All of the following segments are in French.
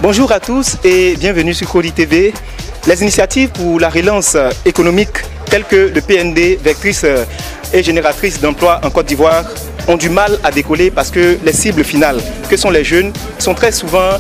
Bonjour à tous et bienvenue sur Crowdy TV. Les initiatives pour la relance économique telles que le PND, vectrice et génératrice d'emplois en Côte d'Ivoire, ont du mal à décoller parce que les cibles finales, que sont les jeunes, sont très souvent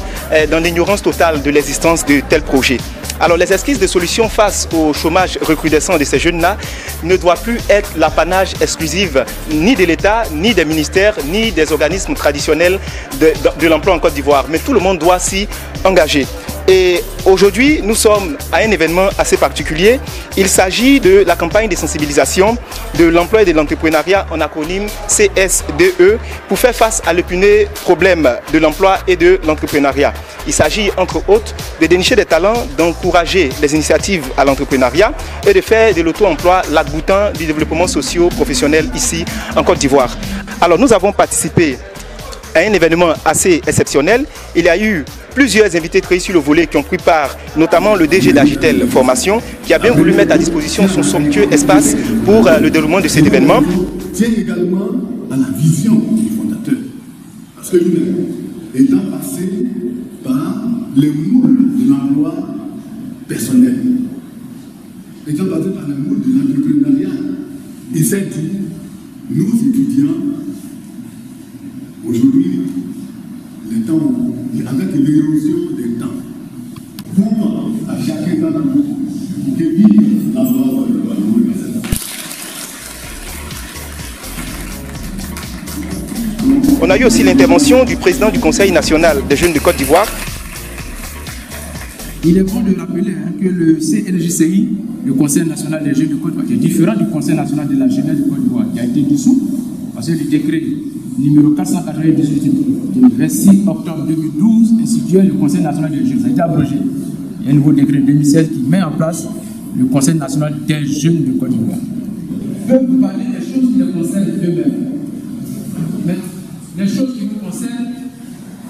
dans l'ignorance totale de l'existence de tels projets. Alors les esquisses de solutions face au chômage recrudescent de ces jeunes-là ne doivent plus être l'apanage exclusif ni de l'État, ni des ministères, ni des organismes traditionnels de l'emploi en Côte d'Ivoire. Mais tout le monde doit s'y engager. Et aujourd'hui, nous sommes à un événement assez particulier. Il s'agit de la campagne de sensibilisation de l'emploi et de l'entrepreneuriat en acronyme CSDE pour faire face à l'épineux problème de l'emploi et de l'entrepreneuriat. Il s'agit entre autres de dénicher des talents, d'encourager les initiatives à l'entrepreneuriat et de faire de l'auto-emploi l'arc-boutant du développement socio-professionnel ici en Côte d'Ivoire. Alors nous avons participé à un événement assez exceptionnel. Il y a eu plusieurs invités très sur le volet qui ont pris part, notamment le DG d'Agitel Formation, qui a bien voulu mettre à disposition son somptueux espace pour le déroulement de cet événement. Tient également à la vision du fondateur. Parce que lui-même, étant passé par les moules de l'emploi personnel, étant passé par les moules de l'entrepreneuriat, il s'est dit, nous étudiants, aujourd'hui, les temps, avec l'érosion des temps, pour à chacun d'entre nous, que vive l'endroit de On a eu aussi l'intervention du président du Conseil national des jeunes de Côte d'Ivoire. Il est bon de rappeler que le CNJCI, le Conseil national des jeunes de Côte d'Ivoire, qui est différent du Conseil national de la jeunesse de Côte d'Ivoire, qui a été dissous, parce que le décret numéro 498 du 26 octobre 2012 instituait le Conseil national des jeunes. Ça a été abrogé. Il y a un nouveau décret 2016 qui met en place le Conseil national des jeunes de Côte d'Ivoire. Je peux vous parler des choses qui les concernent eux-mêmes. Mais les choses qui nous concernent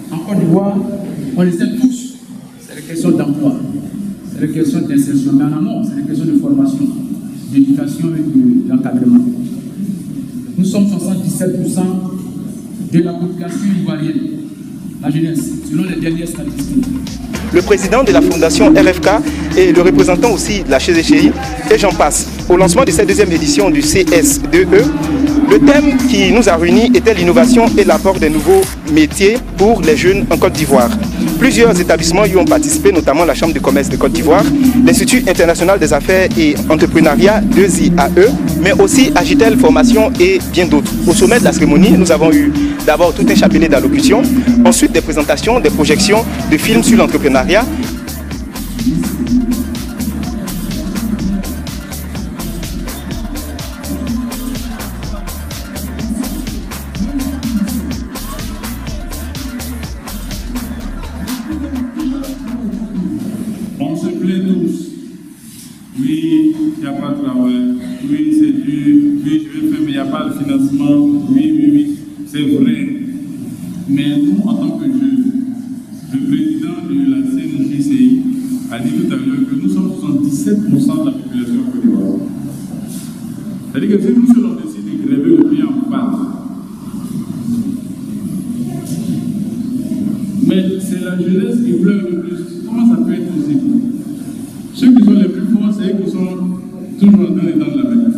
en Côte d'Ivoire, on les sait tous. C'est les questions d'emploi, c'est les questions d'insertion. Mais en amont, c'est les questions de formation, d'éducation et d'encadrement. Nous sommes 77% de la population ivoirienne, la jeunesse, selon les dernières statistiques. Le président de la fondation RFK et le représentant aussi de la CGCI, et j'en passe. Au lancement de cette deuxième édition du CSDE, le thème qui nous a réunis était l'innovation et l'apport des nouveaux métiers pour les jeunes en Côte d'Ivoire. Plusieurs établissements y ont participé, notamment la Chambre de commerce de Côte d'Ivoire, l'Institut international des affaires et entrepreneuriat 2IAE, mais aussi Agitel Formation et bien d'autres. Au sommet de la cérémonie, nous avons eu d'abord tout un chapelet d'allocutions, ensuite des présentations, des projections de films sur l'entrepreneuriat. On se plaît tous. Oui, il n'y a pas de travail. Oui, c'est dur. Oui, je vais faire, mais il n'y a pas de financement. Oui, c'est vrai. Mais nous, en tant que jeunes, le président de la CNJCI a dit tout à l'heure que nous sommes 77% de la population en Côte d'Ivoire. C'est-à-dire que si nous on décide de gréver le pays en part, mais c'est la jeunesse qui pleure le plus. Comment ça peut être possible? Ceux qui sont les plus forts, c'est eux qui sont toujours dans les dents de la main.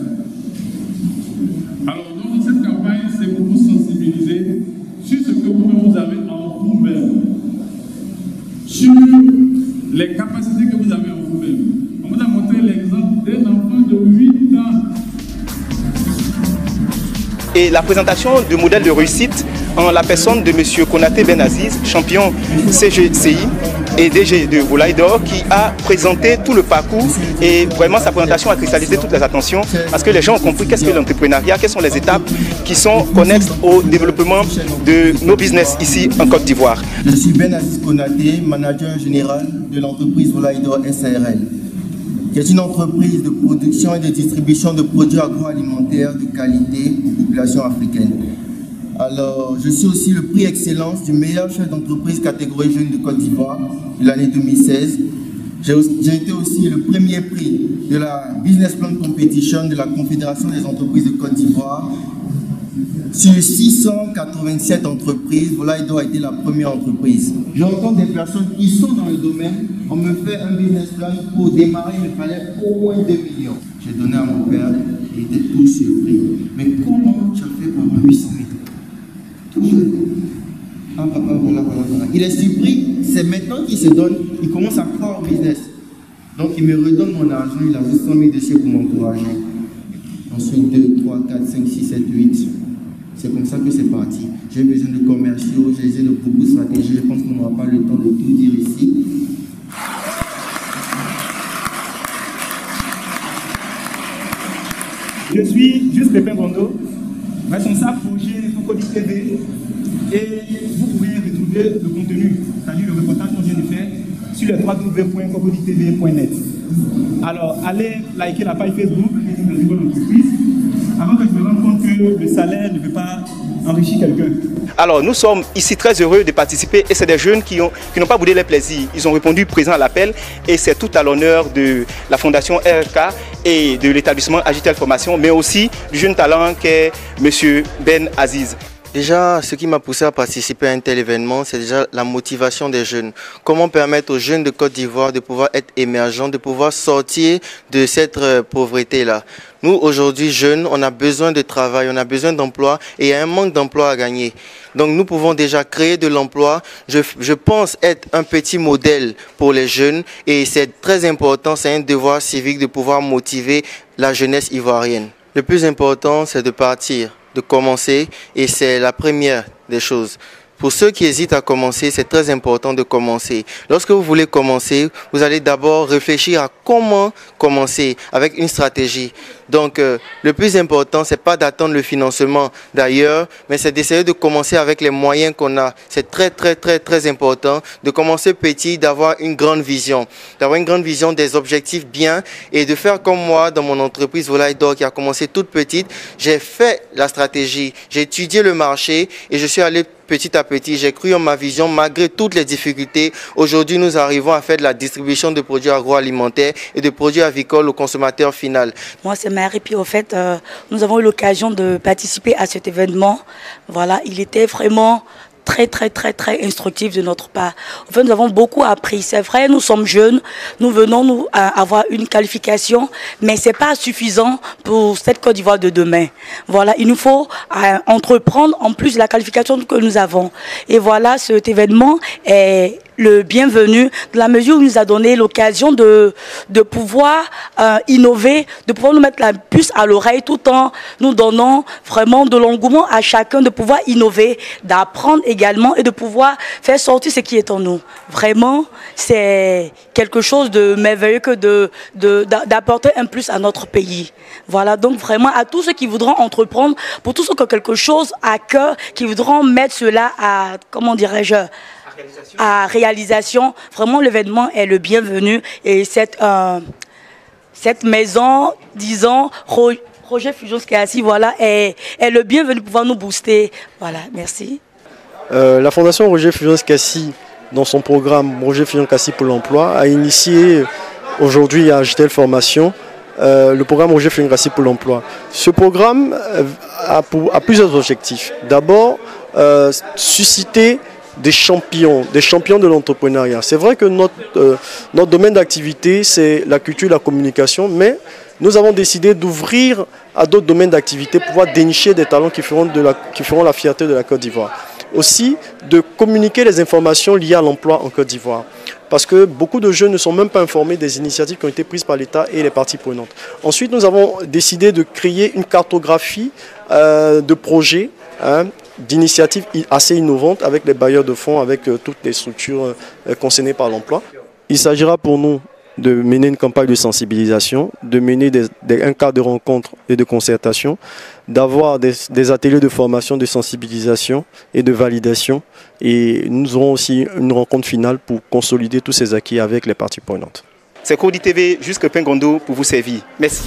Alors, donc, cette campagne, c'est pour vous sensibiliser sur ce que vous avez en vous-même, sur les capacités que vous avez en vous-même. On vous a montré l'exemple d'un enfant de 8 ans. Et la présentation de modèles de réussite en la personne de M. Konaté Benaziz, champion CGCI et DG de Volaille d'Or, qui a présenté tout le parcours et vraiment sa présentation a cristallisé toutes les attentions parce que les gens ont compris qu'est-ce que l'entrepreneuriat, quelles sont les étapes qui sont connexes au développement de nos business ici en Côte d'Ivoire. Je suis Benaziz Konaté, manager général de l'entreprise Volaille d'Or SARL, qui est une entreprise de production et de distribution de produits agroalimentaires de qualité aux populations africaines. Alors, je suis aussi le prix Excellence du meilleur chef d'entreprise catégorie jeune de Côte d'Ivoire de l'année 2016. J'ai été aussi le premier prix de la Business Plan Competition de la Confédération des entreprises de Côte d'Ivoire Sur 687 entreprises, Volaïdo a été la première entreprise. J'entends des personnes qui sont dans le domaine, on me fait un business plan pour démarrer, il me fallait au moins 2 millions. J'ai donné à mon père, il était tout surpris. Mais comment tu as fait pour avoir 800 000? Tout seul. Ah papa, voilà. Il est surpris, c'est maintenant qu'il se donne, il commence à croire au business. Donc il me redonne mon argent, il a 100 000 dessus pour m'encourager. Ensuite 2, 3, 4, 5, 6, 7, 8. C'est comme ça que c'est parti. J'ai besoin de commerciaux, j'ai besoin de beaucoup de stratégies. Je pense qu'on n'aura pas le temps de tout dire ici. Je suis Juste Pépin Bondo, responsable projet Cocody TV, et vous pouvez retrouver le contenu, c'est-à-dire le reportage qu'on vient de faire, sur le www.cocodytv.net. Alors, allez liker la page Facebook de la nouvelle entreprise, avant que je me rende compte que le salaire ne peut pas enrichir quelqu'un. Alors, nous sommes ici très heureux de participer, et c'est des jeunes qui n'ont pas boudé les plaisirs. Ils ont répondu présent à l'appel, et c'est tout à l'honneur de la Fondation RK et de l'établissement Agitel Formation, mais aussi du jeune talent qu'est M. Ben Aziz. Déjà, ce qui m'a poussé à participer à un tel événement, c'est déjà la motivation des jeunes. Comment permettre aux jeunes de Côte d'Ivoire de pouvoir être émergents, de pouvoir sortir de cette pauvreté-là. Nous, aujourd'hui, jeunes, on a besoin de travail, on a besoin d'emploi et il y a un manque d'emploi à gagner. Donc, nous pouvons déjà créer de l'emploi. Je pense être un petit modèle pour les jeunes et c'est très important, c'est un devoir civique de pouvoir motiver la jeunesse ivoirienne. Le plus important, c'est de partir, de commencer, et c'est la première des choses. Pour ceux qui hésitent à commencer, c'est très important de commencer. Lorsque vous voulez commencer, vous allez d'abord réfléchir à comment commencer avec une stratégie. Donc, le plus important, c'est pas d'attendre le financement d'ailleurs, mais c'est d'essayer de commencer avec les moyens qu'on a. C'est très important de commencer petit, d'avoir une grande vision. D'avoir une grande vision des objectifs bien et de faire comme moi dans mon entreprise Volaïdo qui a commencé toute petite. J'ai fait la stratégie, j'ai étudié le marché et je suis allé petit à petit, j'ai cru en ma vision malgré toutes les difficultés. Aujourd'hui, nous arrivons à faire de la distribution de produits agroalimentaires et de produits avicoles au consommateur final. Moi, c'est Marie, puis au fait, nous avons eu l'occasion de participer à cet événement. Voilà, il était vraiment très instructif de notre part. En fait, nous avons beaucoup appris. C'est vrai, nous sommes jeunes, nous venons avoir une qualification, mais ce n'est pas suffisant pour cette Côte d'Ivoire de demain. Voilà, il nous faut entreprendre en plus de la qualification que nous avons. Et voilà, cet événement est le bienvenu, de la mesure où il nous a donné l'occasion de pouvoir innover, de pouvoir nous mettre la puce à l'oreille tout en nous donnant vraiment de l'engouement à chacun de pouvoir innover, d'apprendre également et de pouvoir faire sortir ce qui est en nous. Vraiment, c'est quelque chose de merveilleux que d'apporter un plus à notre pays. Voilà, donc vraiment à tous ceux qui voudront entreprendre, pour tous ceux qui ont quelque chose à cœur, qui voudront mettre cela à, comment dirais-je, à réalisation, vraiment l'événement est le bienvenu et cette maison, disons, Roger Fusion Skassi, voilà, est le bienvenu pour pouvoir nous booster. Voilà, merci. La Fondation Roger Fusion Skassi, dans son programme Roger Fusion Skassi pour l'emploi, a initié aujourd'hui à Agitel Formation le programme Roger Fusion Skassi pour l'emploi. Ce programme a plusieurs objectifs. D'abord, susciter des champions de l'entrepreneuriat. C'est vrai que notre domaine d'activité, c'est la culture et la communication, mais nous avons décidé d'ouvrir à d'autres domaines d'activité pour pouvoir dénicher des talents qui feront la fierté de la Côte d'Ivoire. Aussi, de communiquer les informations liées à l'emploi en Côte d'Ivoire. Parce que beaucoup de jeunes ne sont même pas informés des initiatives qui ont été prises par l'État et les parties prenantes. Ensuite, nous avons décidé de créer une cartographie de projets, d'initiatives assez innovantes avec les bailleurs de fonds, avec toutes les structures concernées par l'emploi. Il s'agira pour nous de mener une campagne de sensibilisation, de mener un cadre de rencontre et de concertation, d'avoir des ateliers de formation, de sensibilisation et de validation. Et nous aurons aussi une rencontre finale pour consolider tous ces acquis avec les parties prenantes. C'est Cocody TV, Juste Pépin Bondo pour vous servir. Merci.